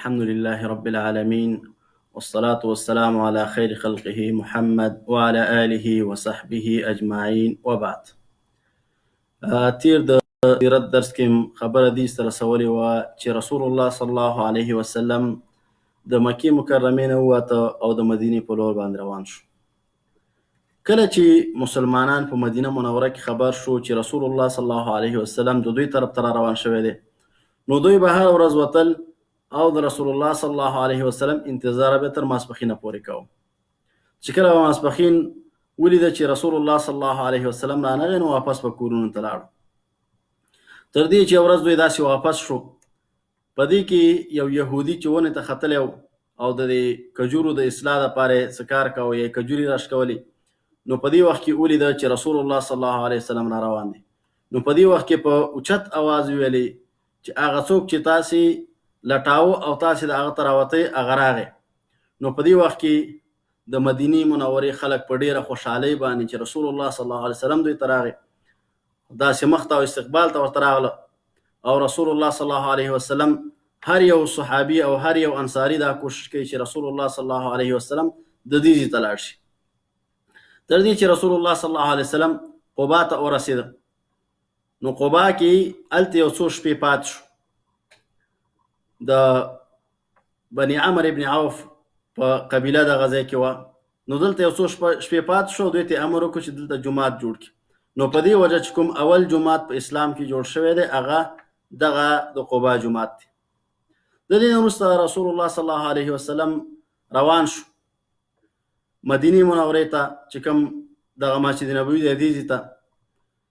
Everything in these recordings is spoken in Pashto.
الحمد لله رب العالمين والصلاة والسلام على خير خلقه محمد وعلى آله وصحبه أجمعين وبعد. تیر د سیرت درس کې خبره دې سره رسولې وه چې رسول الله صلی الله علیه وسلم د مکې مکرمې نه ووته او د مدینې په لور باندې روان شو. کله چې مسلمانان په مدینه منوره کې خبر شو چې رسول الله صلی الله علیه وسلم د دوی طرف ته روان شوی دی، نو دوی به هر ورځ وتل او د رسول الله صلی الله علیه وسلم انتظار به تر ماسپښینه پورې کوو. چې کله به ماسپښین ولیده چې رسول الله صلی الله علیه وسلم رانغی، نو واپس به کورونو ته لاړو. تر دې چې ورځ دوی داسې واپس شو، په دې کې یو یهودي چې ونې ته ختلی او د کجورو د اصلاح دپاره یې څه کار کوه یا کجورې راشکولې، نو په دې وخت کې ولیده چې رسول الله صلی الله علیه وسلم را روان دی. نو په دې وخت کې په اوچت اواز ویلې چې هغه څوک چې تاسې لټاو او تاسې د هغه ته راوتئ هغه راغی. نو په دې وخت کې د مدینې منورې خلک په ډېره خوشحالۍ باندې چې رسول الله صلی الله علیه وسلم دوی ته راغی، داسې مخ ته او استقبال ته ورته راغله. او رسول الله صلی الله علیه وسلم هر یو صحابي او هر یو انصاري دا کوشش کوي چې رسول الله صلی الله علیه وسلم د دې ځای ته لاړ شي. تر دې چې رسول الله صلی الله علیه وسلم قبا ته ورسېده. نو قبا کې هلته یو څو شپې پاتې شو. د بني عمر ابن عوف په قبیله دغه ځای کې وه. نو دلته یو څو شپې پاتې شو، دوی ته امر وکړو چې دلته جومات جوړ کړي. نو په دې وجه چې کوم اول جومات په اسلام کې جوړ شوی دی هغه دغه د قبا جومات دی. د دې نه وروسته رسول الله صلی الله علیه وسلم روان شو مدینې منورې ته، چې کوم دغه مسجد نبوي دی دې ځای ته.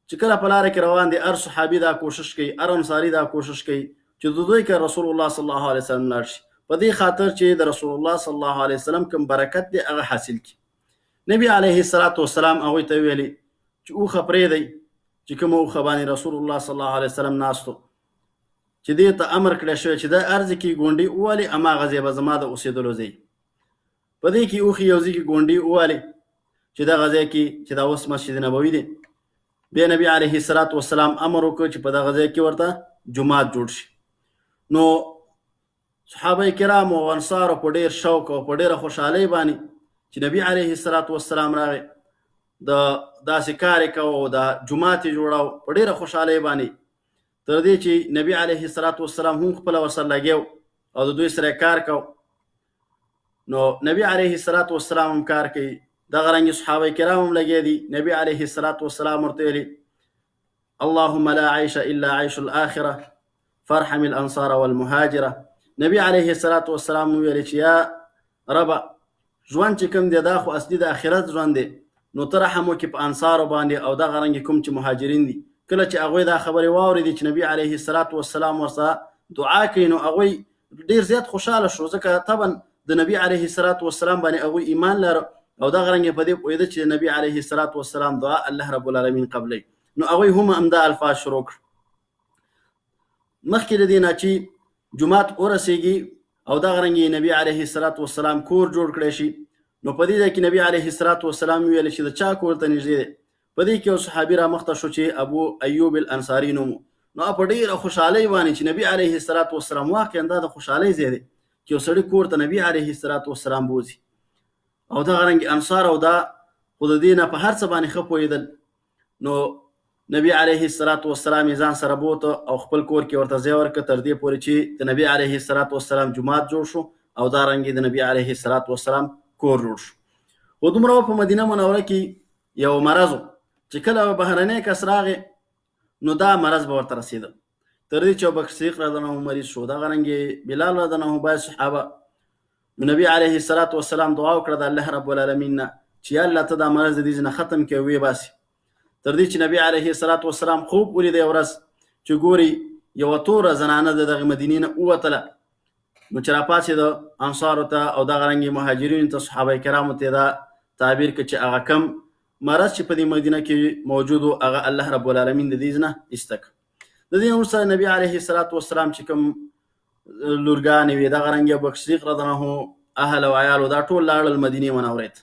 چې کله په لاره کې روان دي، هر صحابي دا کوشش کوي، هر انصاري دا کوشش کوي چې د دوی که رسول الله صلی الله علیه وسلم لاړ شي، په دې خاطر چې د رسول الله صلی الله علیه وسلم کوم برکت دی هغه حاصل کړي. نبی علیه الصلاة والسلام هغوی ته ویلي چې اوښه پرېږدئ چې کومه اوښه باندې رسول الله صلی الله علیه وسلم ناستو، چې دې ته امر کړی شوی چې دا ارض کې ګونډې ووالي، هماغه ځای به زما د اوسېدلو ځای. په دې کې اوښې یو ځای کې ګونډې ووالي چې دغه ځای کې چې دا اوس مسجد نبوي دی. بیا نبی علیه الصلاة والسلام امر وکړ چې په دغه ځای کې ورته جومات جوړ شي. نو صحابه کرام او انصارو په ډېر شوق او په ډېره خوشحالۍ باندې چې نبی علیه الصلاة والسلام راغی، د داسې کار یې کوه او دا جومات یې جوړاو په ډېره خوشحالۍ باندې، تر دې چې نبی علیه الصلاة والسلام هم خپله ورسره لګیا او د دوی سره یې کار کو. نو نبی علیه الصلاة والسلام هم کار کوي، دغه رنګې صحابه کرام هم لګیا دي. نبی علیه الصلاة والسلام ورته ویلي اللهم لا عيش الا عيش الاخره فارحم الانصار والمهاجره. نبی علیه الصلاة والسلام ویلي چې یا ربه، ژوند چې کوم دی دا خو اصلي د آخرت ژوند دی، نو ته رحم وکړې په انصارو باندې او دغه رنګې کوم چې مهاجرین دي. کله چې هغوی دا خبرې واورېدې چې نبی علیه الصلاة والسلام ورسره دعا کوي، نو هغوی ډېر زیات خوشحاله شو، ځکه طبعا د نبی علیه الصلاة والسلام باندې هغوی ایمان لره او دغه رنګې په دې پوهېده چې د نبی علیه الصلاة والسلام دعا الله رب العالمین قبلوي. نو هغوی هم همدا الفاظ شروع کړ. مخکې د دې نه چې جومات ورسېږي او دغه رنګې نبی علیه الصلاة والسلام کور جوړ کړی شي، نو په دې ځای کې نبی علیه الصلاة والسلام ویل چې د چا کور ته نږدې دی. په دې کې یو صحابي رامخته شو چې ابو ایوب الانصاري نوم و. نو په ډېره خوشحالۍ باندې چې نبی علیه الصلاة والسلام واقعا دا د خوشحالۍ ځای دی چې یو سړي کور ته نبی علیه الصلاة والسلام بوځي. او دغه رنګې انصار او دا خو د دې نه په هر څه باندې ښه پوهېدل. نو نبی علیه الصلاة والسلام یې ځان سره بوته او خپل کور کې ورته ځای ورکړه، تر دې پورې چې د نبی علیه الصلاة والسلام جومات جوړ شو او دا رنګې د نبی علیه الصلاة والسلام کور جوړ شو. خو دومره په مدینه منوره کې یو مرض و چې کله بهرنی کس راغی نو دا مرض به ورته رسېده، تر دې چې ابوبکر صدیق رضی الله عنه مریض شو، دغه رنګې بلال رضی الله عنه باید صحابه. نو نبی علیه الصلاة والسلام دعا وکړه د الله رب العالمین نه چې یا الله ته دا مرض د دې نه ختم کړي او ویې باسي. تر دې چې نبی علیه الصلاة والسلام خوب ولیده یو ورځ چې ګوري یوه توره زنانه د دغې مدینې نه ووتله. نو چې راپاڅېده انصارو ته او دغه رنګې مهاجرینو ته صحابه کرامو ته دا تعبیر کړ چې هغه کم مرض چې په دې مدینه کې موجود و هغه الله رب العالمین د دې نه ایسته کړ. د دې نه وروسته نبی علیه الصلاة والسلام چې کوم لورګانې وې، دغه رنګې ابوبکر صدیق رضی الله عنه اهل او عیالو دا ټول لاړل مدینې منورې ته.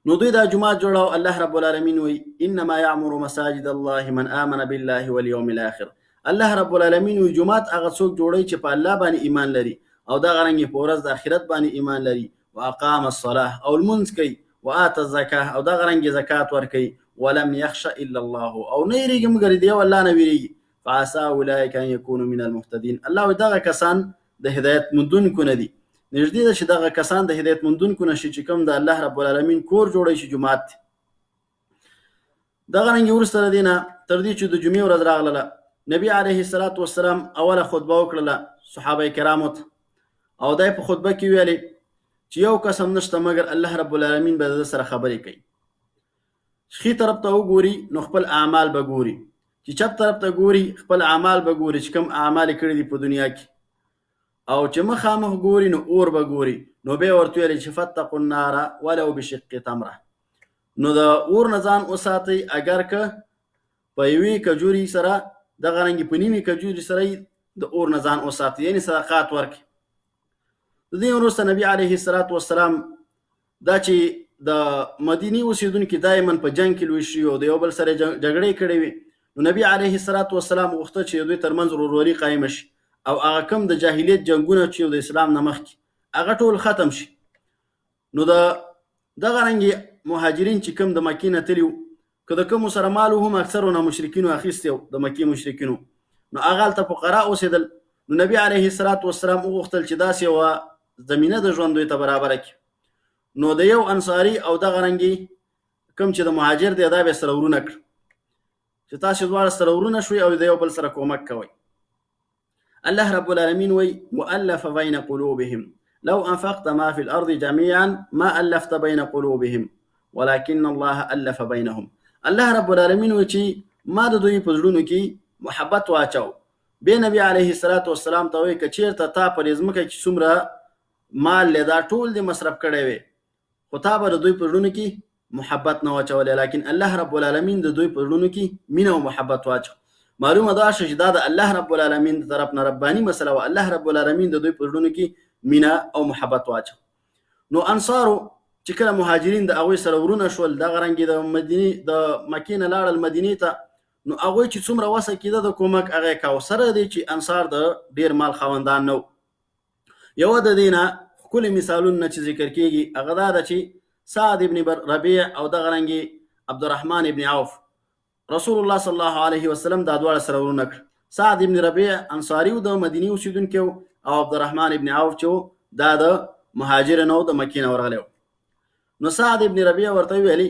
نو دوی دا جومات جوړاو. الله رب العالمین وی انما یعمر مساجد الله من آمن بالله والیوم الاخر. الله رب العالمین وی جمعات هغه څوک جوړي چې په الله باندې ایمان لري او دا غرنګ په ورځ د آخرت باندې ایمان لري، واقام الصلاه او المنځ کوي، وآت الزکاه او دا غرنګ زکات ورکوي، ولم يخش الا الله او نه یریږي مګر دی والله نه ویریږي، فعسى اولئک ان یکونوا من المهتدین. الله دغه کسان د هدایت مندونکو نه دي، نږدې ده چې دغه کسان د هدایت مندونکو نشي چې کوم د الله رب العالمین کور جوړی شي جمعات. دغه رنګ ورسره دینه تر دې چې د جمعې ورځ راغله، نبی علیه الصلاۃ والسلام اوله خطبه وکړه صحابه کرامو ته، او دای په خطبه کې ویلي چې یو قسم نشته مګر الله رب العالمین به د سره خبرې کوي. خي طرف ته وګوري نو خپل اعمال به ګوري، چې چپ طرف ته ګوري خپل اعمال به ګوري چې کوم اعمال کړی دي په دنیا کې، او چې مخامخ ګوري نو اور به ګوري. نو به ورته ویل چې فتقوا النار ولو بشق تمره، نو د اور نه ځان وساتئ اگر که په یوې کجوري سره دغه رنګې په نیمې کجوري سره د اور نه ځان وساتئ، یعنې صدقات ورکړي. د دې وروسته نبي علیه الصلاۃ والسلام دا چې د مدینې اوسېدونکي دایما په جنګ کې لوی شي او د یو بل سره جګړې کړې وي، نو نبی علیه الصلاۃ والسلام غوښتل چې دوی ترمنځ ورورولي قایم شي او هغه کوم د جاهلیت جنګونه چې د اسلام نه مخکې هغه ټول ختم شي. نو دغه رنګې مهاجرین چې کوم د مکې نه تللي وو، که د کومو سره مال هم اکثرونه مشرکینو اخیستی و د مکې مشرکینو، نو هغه هلته فقرا اوسېدل. نو نبی علیه الصلاۃ والسلام وغوښتل چې داسې یوه زمینه د ژوند دوی ته برابره کړي. نو د یو انصاري او دغه رنګې کوم چې د مهاجر دی دا به سره ورونه کړ چې تاسو دواړه سره ورونه شوي او د یو بل سره کومک کوئ. الله رب العالمین وی وألف بین قلوبهم لو انفقت ما في الارض جميعا ما الفت بین قلوبهم ولكن الله الف بینهم. الله رب العالمین وی چې ما د دوی په زړونو کې محبت واچو. به نبی علیه الصلاۃ والسلام ته وی که چیرته تا پر ځمکه کې څومره مال لیدا ټول دې مصرف کړی وي، خو تا به د دوی په زړونو کې محبت نه واچولی، لیکن الله رب العالمین د دوی په زړونو کې مینه او محبت واچو. معلومه دا شوه چې دا د الله رب العالمین د طرف نه رباني مسله وه، الله رب العالمین د دوی په زړونو کې مینه او محبت واچو. نو انصارو چې کله مهاجرین د هغوی سره ورونه شول، دغه رنګې د مکې نه لاړل مدینې ته، نو هغوی چې څومره وسه کېده د کومک هغه یې کاوه، سره دی چې انصار د ډېر مال خاوندان نه و. یوه د دې نه ښکلي مثالونه چې ذکر کېږي هغه دا ده چې سعد ابن ربیع او دغه رنګې عبدالرحمن ابن عوف رسول الله صلی الله علیه وسلم دا دواړه سره ورونه کړ. سعد ابن ربیع انصاري و د مدینې اوسېدونکی و، او عبدالرحمن ابن عوف چې دا د مهاجر نه و د مکې نه ورغلی و. نو سعد ابن ربیع ورته ویلي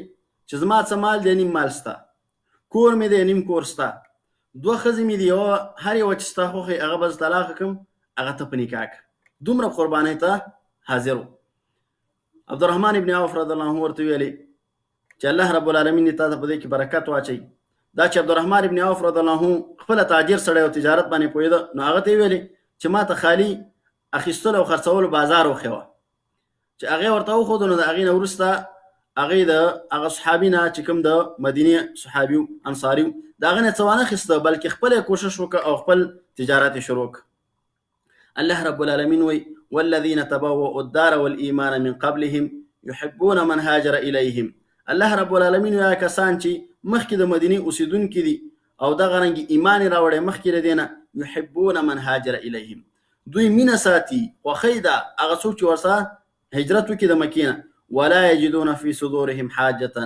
چې زما څه مال دی نیم مال ستا، کور مې دی نیم کور ستا، دوه ښځې مې دي، یوه هر یوه چې ستا خوښې هغه به زه طلاقه کړم، هغه ته په نکاح کړه. دومره قربانۍ ته حاضر و. عبدالرحمن ابن عوف رضی الله عنه ورته ویلي چې الله رب العالمین دې تا ته په دې کې برکت واچوي. دا چې عبدالرحمن ابن عوف رضی الله عنه خپله تاجر سړی او تجارت باندې پوهېده، نو هغه ته یې ویلي چې ما ته خالي اخیستلو او خرڅولو بازار وښیوه. چې هغې ورته وښودو، نو د هغې نه وروسته هغې د هغه صحابي نه چې کوم د مدینې صحابي و انصاري و، د هغه نه څه وانخېسته بلکې خپل یې کوشش وکړه او خپل تجارت یې شروع کړه. الله رب العالمین وی والذین تبوؤوا الدار والایمان من قبلهم يحبون من هاجر الیهم. الله رب العالمین وی کسان چې مخکې د مدینې اوسېدونکي دي او دغه رنګې ایمان یې راوړی مخکې له دې نه، یحبون من هاجر الیهم، دوی مینه ساتي خوښۍ ده هغه څوک چې ورسره هجرت وکړي د مکې نه، ولا یجدون فی صدورهم حاجة،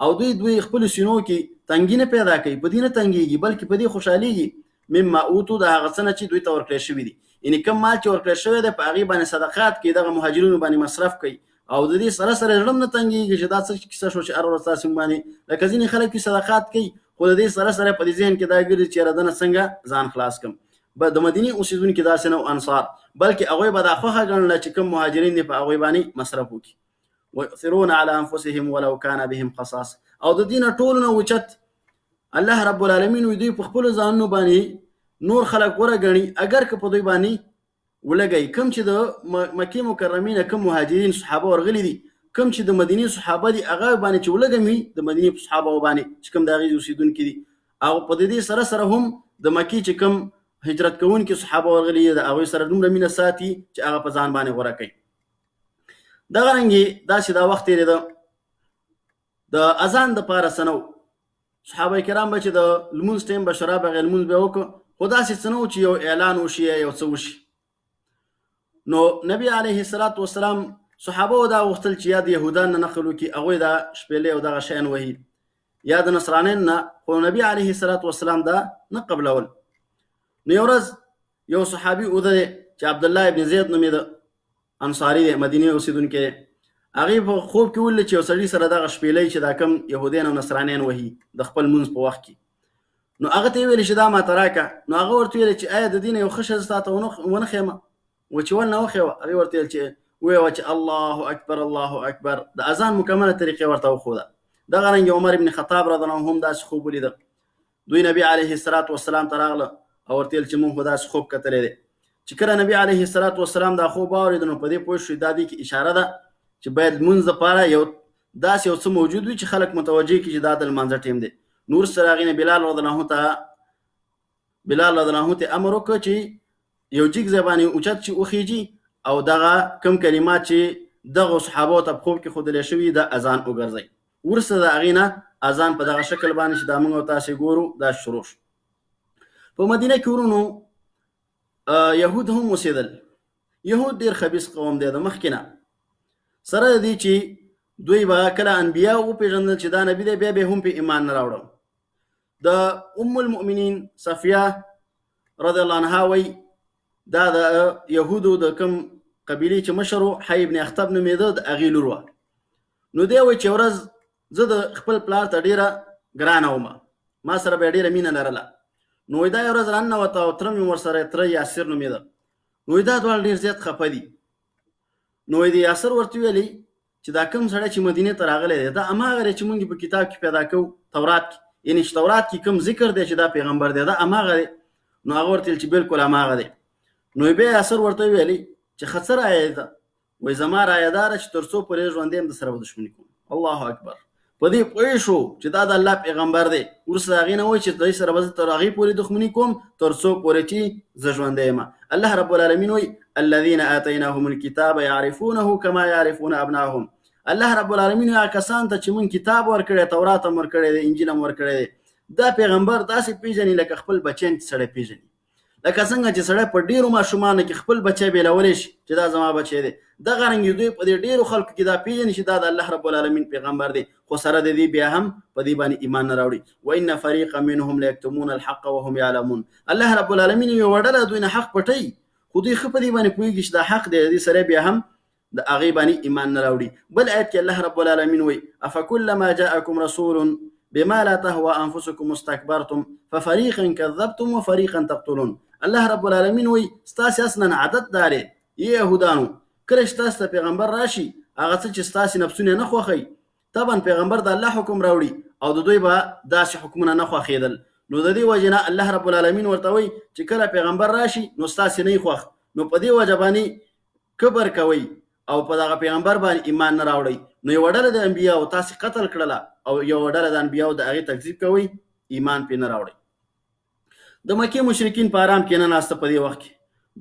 او دوی خپلو سینو کې تنګي نه پیدا کوي، په دې نه تنګېږي بلکې په دې خوشحالېږي مما اوتو د هغه څه نه چې دوی ته ورکړی شوي دي. یعنې کوم مال چې ورکړی شوی دی په هغې باندې صدقات کوي، دغه مهاجرینو باندې مصرف کوي، او د دې سره سره زړه هم نه تنګېږي چې دا څه کیسه شو چې هر ورځ تاسې باندې لکه ځینې خلک چې صدقات کوي، خو د دې سره سره په دې ذهن کې دا ګرځي چې یاره دنه څنګه ځان خلاص کړم. د مدینې اوسېدونکي داسې نه انصار، بلکې هغوی به دا خوښه ګڼله چې کوم مهاجرین دي په هغوی باندې مصرف وکړي. ويؤثرون على انفسهم ولو كان بهم خصاص، او د دې نه ټولو نه اوچت الله رب العالمین دوی په خپلو ځانونو باندې نور خلک غوره ګڼي اگر که په دوی باندې ولګي. کوم چې د مکې مکرمې نه کوم مهاجرین صحابه ورغلي دي، کوم چې د مدینې صحابه دي هغه باندې چې ولګم د مدینې صحابه باندې چې کوم د هغې اوسېدونکي دي، او په دې سره سره هم د مکې چې کوم هجرت کوونکي صحابه ورغلي دي د هغوی سره دومره مینه ساتي چې هغه په ځان باندې غوره کوي. دغه رنګې داسې دا وخت تېرېده د اذان دپاره څه نه و، صحابه کرام به چې د لمونځ ټایم به شراب هغې لمونځ به یې وکړه، خو داسې څه نه و چې یو اعلان وشي یو څه وشي. نو نبی علیه الصلاة والسلام صحابه دا غوښتل چې یا د یهودان نه نقل وکړي، هغوی دا شپېلې او دغه شیان وهي، یا د نصرانیانو نه، خو نبی علیه الصلاة والسلام دا نه قبلول. نو یو ورځ یو صحابي اوده دی چې عبدالله ابن زید نومېده، انصاري دی، مدینې اوسېدونکی دی. هغې په خوب کې ولید چې یو سړي سره دغه شپېلۍ چې دا کوم یهودیان او نصرانیان وهي د خپل لمونځ په وخت کې. نو هغه ته یې ویلې چې دا ماته راکړه. نو هغه ورته ویلې چې آیا د دې نه یو ښه ښځه تا ته ونه ښیمه؟ و چې ولنه وښیوه. هغې ورته ویل چې ویوه چې الله اکبر الله اکبر، د اذان مکمله طریقې ورته وښوده. دغه رنګ عمر ابن خطاب رضی الله عنه هم داسې خوب ولیده. دوی نبی علیه الصلاة والسلام ته راغله او ورته ویل چې موږ خو داسې خوب کتلی دی. چې کله نبی علیه الصلاة والسلام دا خوب واورېد نو په دې پوه شو دا دې کې اشاره ده چې باید لمونځ دپاره یو داسې یو څه موجود وي چې خلک متوجه کړي چې دا د لمانځه ټیم دی. نور سره هغې نه بلال رضی الله عنه ته امر وکړ چې یو جګ ځای باندې اوچت چې وخیږي او دغه کم کلمات چې دغه صحابو ته په خوب کې ښودلی شوي د اذان وګرځئ. وروسته د هغې نه اذان په دغه شکل باندې چې دا موږ او تاسې ګورو دا شروع شو. په مدینه کې ورونو یهود هم اوسېدل. یهود ډېر خبیث قوم دی د مخکې نه، سره د دې چې دوی به کله انبیا وپېژندل چې دا نبي دی، بیا به هم په ایمان نه راوړل. د ام المؤمنین صفیه رضی الله عنها وی دا د یهودو د کوم قبیلې چې مشر و حی ابن اخطب نومېده د هغې لور وه. نو دی وایي چې ورځ زه د خپل پلار ته ډېره ګرانه وم، ما سره به یې ډېره مینه لرله. نو دا یو ورځ راننوته او تره مې ورسره تره یاسر نومېده. نو دا دواړه ډېر زیات خفه دي. نو د یاسر ورته ویلي چې دا کوم سړی چې مدینې ته راغلی دی دا هماغه دی چې موږ په کتاب کې پیدا کوو، تورات کې، یعنې چې تورات کې کوم ذکر دی چې دا پیغمبر دی دا هماغه دی. نو هغه ورته ویل چې بالکل هماغه دی. نو بیا یاسر ورته ویلي چې ښه څه رایه ده؟ وایي زما رایه داره چې تر څو پورې ژوندی یم د سره به دښمني کوم. الله اکبر. په دې پوه شو چې دا د الله پیغمبر دی. وروسته د هغې نه وایي چې دوی سره به زه تر هغې پورې دښمني کوم تر څو پورې چې زه ژوندی یم. الله رب العالمین وایي الذین آتیناهم الکتاب یعرفونه کما یعرفون ابناهم. الله رب العالمین هغه کسان ته چې موږ کتاب ورکړی، تورات هم ورکړی دی، انجیل هم ورکړی دی، دا پیغمبر داسې پیژني لکه خپل بچیان چې سړی پیژني. لکه څنګه چې سړی په ډېرو ماشومانو کې خپل بچی بېلولی شي چې دا زما بچی دی، دغه رنګ دوی په دې ډېرو خلکو کې دا پیژني چې دا د الله رب العالمین پیغمبر دی، خو سره د دې بیا هم په دې باندې ایمان نه راوړي. وان فریقا منهم لیکتمون الحق وهم یعلمون. الله رب العالمین یوه ډله دوی نه حق پټوي، خو دوی ښه په دې باندې پوهېږي چې دا حق دی، د دې سره بیا هم د هغې باندې ایمان نه راوړي. بل آیت کې الله رب العالمین وایي افکلما جاءکم رسول بما لا تهوى انفسکم استکبرتم ففریقا کذبتم وفریقا تقتلون. الله رب العالمین وایي ستاسې اصلا عادت دا دی یهودانو، کله چې تاسو ته پیغمبر راشي هغه څه چې ستاسې نفسونه نه خوښوي، طبعا پیغمبر د الله حکم راوړي او د دوی به داسې حکمونه نه خوښېدل. نو د دې وجې نه الله رب العالمین ورته وایي چې کله پیغمبر راشي نو ستاسې نه یې خوښ، نو په دې وجه باندې کبر کوئ او په دغه پیغمبر باندې ایمان نه راوړئ. نو یوه ډله د انبیاو تاسې قتل کړله او یوه ډله د انبیاو د هغې تکذیب کوئ، ایمان پرې نه راوړئ. د مکې مشرکین په آرام کې نه ناسته په دې وخت کې،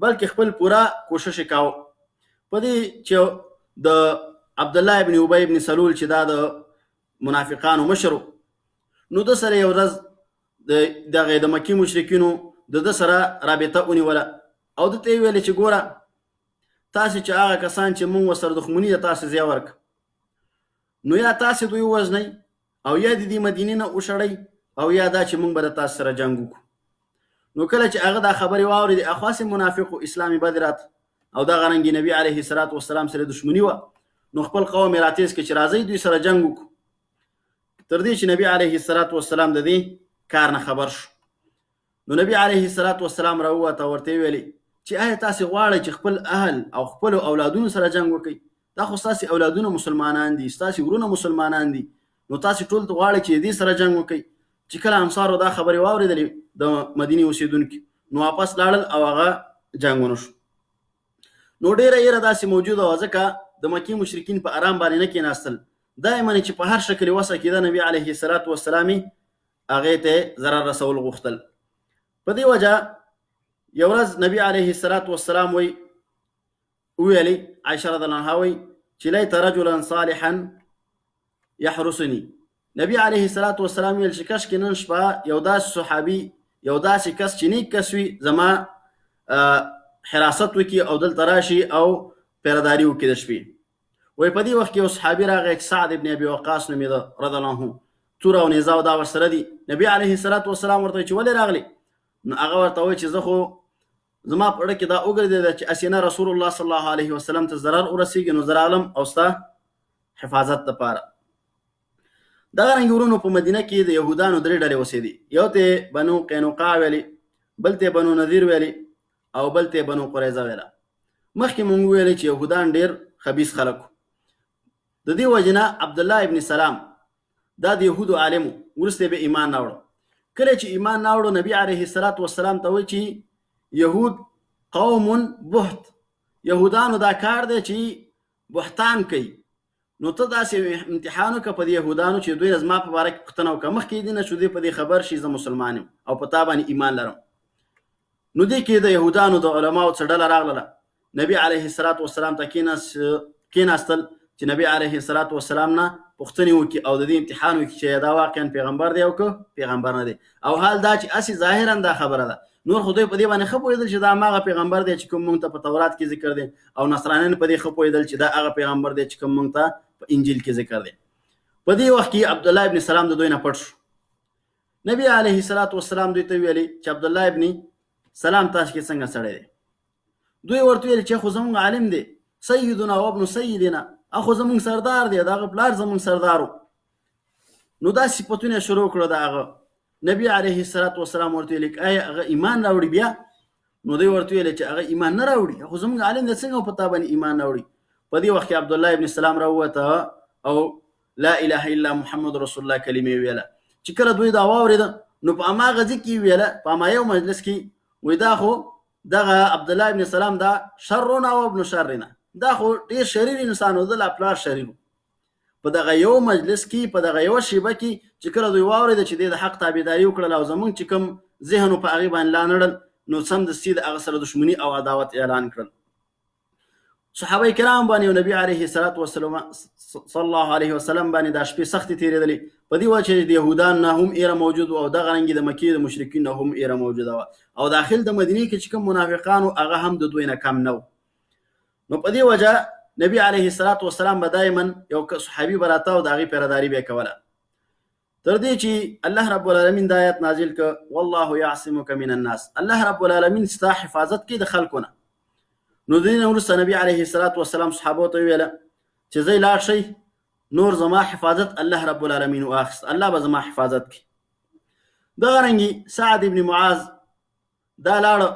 بلکې خپل پوره کوشش یې کاوه په دې چې د عبدالله ابن ابی ابن سلول چې دا د منافقانو مشر نو د سره یو ورځ دغه د مکې مشرکینو د ده سره رابطه ونیوله او ده ته یې ویلې چې ګوره تاسې چې هغه کسان چې موږ ورسره دښمني ده تاسې ځای ورکړه، نو یا تاسې دوی ووژنئ او یا د دې مدینې نه وشړئ او یا دا چې موږ به د تاسې سره جنګ وکړو. نو کله چې هغه دا خبرې واورېدې اخواسې منافقو اسلامي بدرات او دغه رنګې نبي علیه الصلاة والسلام سره دښمني وه، نو خپل قوم یې راتېز کړه چې راځئ دوی سره جنګ وکړو، تر دې چې نبي علیه الصلاة والسلام د دې کار نه خبر شو. نو نبي علیه الصلاة والسلام راووته ورته یې ویلې چې آیا تاسې غواړئ چې خپل اهل او خپلو اولادونو سره جنګ وکړئ؟ دا خو ستاسې اولادونه مسلمانان دي، ستاسې ورونه مسلمانان دي، نو تاسې ټول غواړئ چې دې سره جنګ وکړئ. چې کله انصارو دا خبرې واورېدلې د مدینې اوسېدونکي نو واپس لاړل او هغه جنګ ونه شو. نو ډېره یېره داسې موجوده وه ځکه د مکې مشرکین په آرام باندې نه کېناستل، دا یې منې چې په هر شکل یې وسه کېده نبي علیه الصلاة والسلام هغې ته ضرر رسول غوښتل. په دې وجه یو ورځ نبي علیه الصلاة والسلام ویلې عایشه رضی الله عنها وایي چې لیت رجلا صالحا یحرسني. نبی علیه الصلاة والسلام ویل چې کاشکې نن شپه یو داسې صحابي یو داسې کس چې نیک کس وي زما حراست وکړي او دلته راشي او پیرداري وکړي د شپې. وایي په دې وخت کې یو صحابي راغی چې سعد ابن ابي وقاص نومېده رضی الله عنه. توره او نیزه او دا ورسره دي. نبي علیه الصلاة والسلام ورته چې ولې راغلی؟ نو هغه ورته وایي چې زه خو زما په اړه کې دا وګرځېده چې اسینه رسول الله صلی الله علیه وسلم ته ضرر ورسېږي نو زه راغلم او ستا حفاظت دپاره. دغه رنګې ورونو په مدینه کې د یهودانو درې ډلې اوسېدې. یو ته بنو قینقاع ویلې، بل ته بنو نذیر ویلې او بل ته بنو قریظه ویله. مخکې مونږ ویلې چې یهودان ډېر خبیث خلک وو. د دې وجې نه عبدالله ابن سلام دا د یهودو عالم و، وروسته به ایمان راوړه. کله چې ایمان راوړو نبي علیه الصلاة والسلام ته وایي چې یهود قوم بهت، یهودانو دا کار دی چې بهتان کوي. نو ته داسې امتحان وکړه په دې یهودانو چې دوی زما په باره کې پوښتنه وکړه، مخکې دې نه چې دوی په دې خبر شي زه مسلمان یم او په تا باندې ایمان لرم. نو دې کې د یهودانو د علماو څه ډله راغله، نبي علیه الصلاة والسلام ته کېناستل چې نبي علیه الصلاة والسلام نه پوښتنې وکړي او د دې امتحان وکړي چې دا واقعا پیغمبر دی او که پیغمبر نه دی. او حال دا چې هسې ظاهرا دا خبره ده، نور خو دوی په دې باندې ښه پوهېدل چې دا هماغه پیغمبر دی چې کوم موږ ته په تورات کې ذکر دی، او نصرانیان په دې ښه پوهېدل چې دا هغه پیغمبر دی چې کوم موږ ته په انجیل کې ذکر دی. په دې وخت کې عبدالله ابن سلام د دوی نه پټ شو. نبي علیه الصلاة والسلام دوی ته ویلي چې عبدالله ابن سلام تاسو کې څنګه سړی دی؟ دوی ورته ویل چې خو زموږ عالم دی، سیدنا و ابن سیدنا، اخو زموږ سردار دی، دغه پلار زموږ سردارو. نو دا صفتونه شروع کړو د هغه. نبی علیه الصلاة والسلام ورته ویل آیا هغه ایمان راوړي بیا؟ نو دوی ورته ویل چې هغه ایمان نه راوړي، خو زموږ عالم دی څنګه په تا باندې ایمان راوړي؟ په دې وخت کې عبدالله ابن سلام راووته او لا اله الا محمد رسول الله کلمې ویله. چې کله دوی دا واورېده نو په هماغه ځای کې ویله، په هماغه یو مجلس کې وایي دا خو دغه عبدالله ابن سلام دا شرنا و ابن شرنا، دا خو ډېر شریر انسان و، د لا پلار شریر و. په دغه یو مجلس کې په دغه یو شیبه کې چې کله دوی واورېده چې د حق تابعداري وکړله او زمونږ چې کوم ذهن په هغې باندې لا نړل، نو سمدستي د هغه سره دښمني او عداوت اعلان کړل. صحابه کرام باندې او نبی علیه الصلاة والسلام صلی الله علیه وسلم باندې دا شپې سختې تېرېدلې، په دې وجه چې د یهودان نه هم ایره موجود و او دغه رنګې د مکې د مشرکین نه هم ایره موجوده وه، او داخل د مدینې کې چې کوم منافقان و هغه هم د دوی نه کم نه و. نو په دې وجه نبی علیه الصلاة والسلام به دایما یو صحابي به راته او د هغې پیرداري به یې کوله، تر دې چې الله رب العالمین دا آیت نازل کړه والله یعصمک من الناس، الله رب العالمین ستا حفاظت کوي د خلکو نه. نو د دې نه وروسته نبي علیه الصلاة والسلام صحابو ته ویله چې ځئ لاړ شئ، نور زما حفاظت الله رب العالمین واخیست، الله به زما حفاظت کوي. دغه رنګې سعد ابن معاذ دا لاړه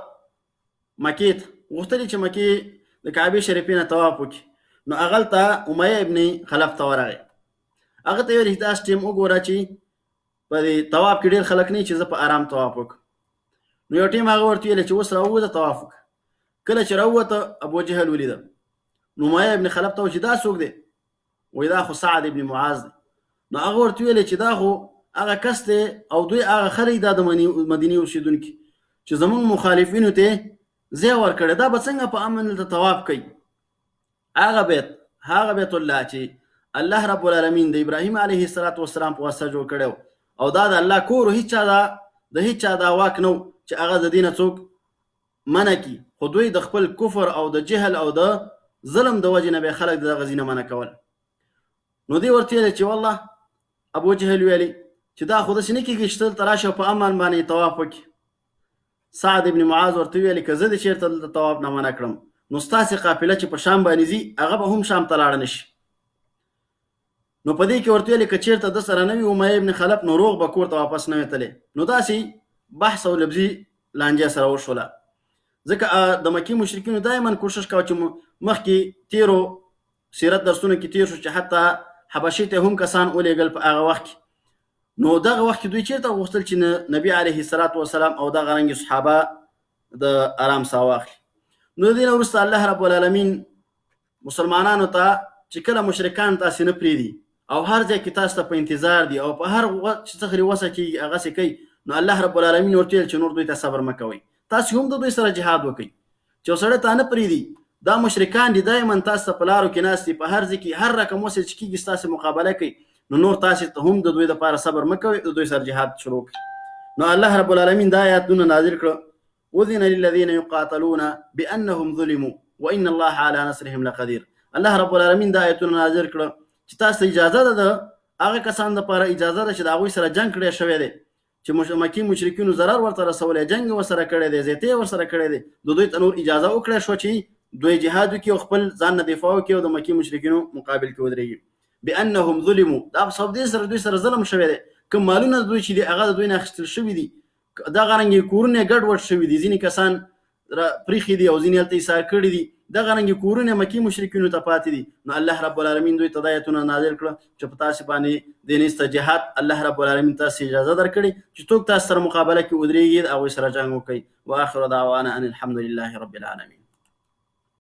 مکې ته، غوښتل چې مکې د کعبې شریفې نه طواف وکړي. نو هغلته امیه ابن خلف ته ورغی، هغه ته ویل چې داسې ټیم وګوره چې په دې طواف کې ډېر خلک نه چې زه په ارام طواف وکړم. نو یو ټیم هغه ورته ویل چې اوس راووځه طواف وکړه. کله چې راووته ابو جهل ولیده، نو امیه ابن خلف ته چې دا څوک دی؟ وایي دا خو سعد ابن معاذ دی. نو هغه ورته ویل چې دا خو هغه کس دی او دوی هغه خلک دا د مدینې اوسېدونکي چې زموږ مخالفینو ته ځای ورکړی، دا به څنګه په امن دلته طواف کوي؟ هغه بیت الله چې الله رب العالمین د ابراهیم علیه الصلاة والسلام په واسطه جوړ کړی او دا د الله کور، د هیچ چا دا واک نه و چې هغه د دې نه څوک منع کړي، خو دوی د خپل کفر او د جهل او د ظلم د وجې نه به خلک د دغه ځای نه منع کول. نو دوی ورته ویل چې والله ابو جهل ویلي چې دا خو داسې نه کېږي چې دلته راشي او په امن باندې طواف وکړي. سعد ابن معاذ ورته ویلي که زه دې چېرته دلته طواف نه منع کړم نو ستاسې قافله چې په شام باندې ځي هغه به هم شام ته لاړه نه شي. نو په دې کې ورته ویلي که چېرته ده سره نه وي امیه ابن خلف نو روغ به کور ته واپس نه وی تللی. نو داسې بحث او لفظي لانجه سره وشوله، ځکه د مکې مشرکینو دایما کوشش کوه چې مخکې تیرو سیرت درسونو کې تیر شو چې حتی حبشې ته هم کسان ولېږل په هغه وخت کې. نو دغه وخت کې دوی چېرته غوښتل چې نبي علیه الصلاة والسلام او دغه رنګې صحابه د ارام ساه واخلي. نو د دې نه وروسته الله رب العالمین مسلمانانو ته چې کله مشرکان تاسې نه پرېږدي او هر ځای کې تاسو ته په انتظار دي او په هر چې څه خري وسه کېږي هغسې کوي، نو الله رب العالمین ورته ویل چې نور دوی ته صبر مه کوئ، تاسې هم د دوی سره جهاد وکئ. چې یو سړی ته نه پرېږدي، دا مشرکان دي دایما تاسو ته په لارو کې ناست دي، په هر ځای کې هر رقم وسه چې کېږي ستاسې مقابله کوي، نو نور تاسې ته هم د دوی دپاره صبر مه کوئ، د دوی سره جهاد شروع کړئ. نو الله رب العالمین دا آیاتونه نازل کړه اذن للذین یقاتلون بانهم ظلموا وان الله على نصرهم لقدیر. الله رب العالمین دا آیاتونه نازل کړه چې تاسو اجازه ده هغه کسان لپاره اجازه ده چې د هغوی سره جنگ کړی شوی دی چې مکی مشرکینو ضرر ورته رسولی، جنگ ورسره کړی دی، زیاتې ورسره کړی دی، د دوی ته نور اجازه وکړی شوه چې دوی جهاد وکړي او خپل ځان نه دفاع وکړي او د مکی مشرکینو مقابل کې ودرېږي. بانهم ظلموا دا په سبب دې سره دوی سره ظلم شوی دی. کوم مالونه دوی چې دي هغه د دوی نه اخیستل شوي دي، دغه رنګې کورونه یې ګډوډ شوي دي، ځینې کسان پریښي دي او ځینې هلته ایثار کړي دي، دغه رنګې کورونه مکي مشرکینو ته پاتې دي. نو الله رب العالمین دوی ته دا آیتونه نازل کړه چې په تاسې باندې د نیسته جهاد الله رب العالمین تاسې اجازه درکړي چې څوک تاسو سره مقابله کې ودرېږي د هغوی سره جنګ وکړئ. واخر دعوانا ان الحمد لله رب العالمین.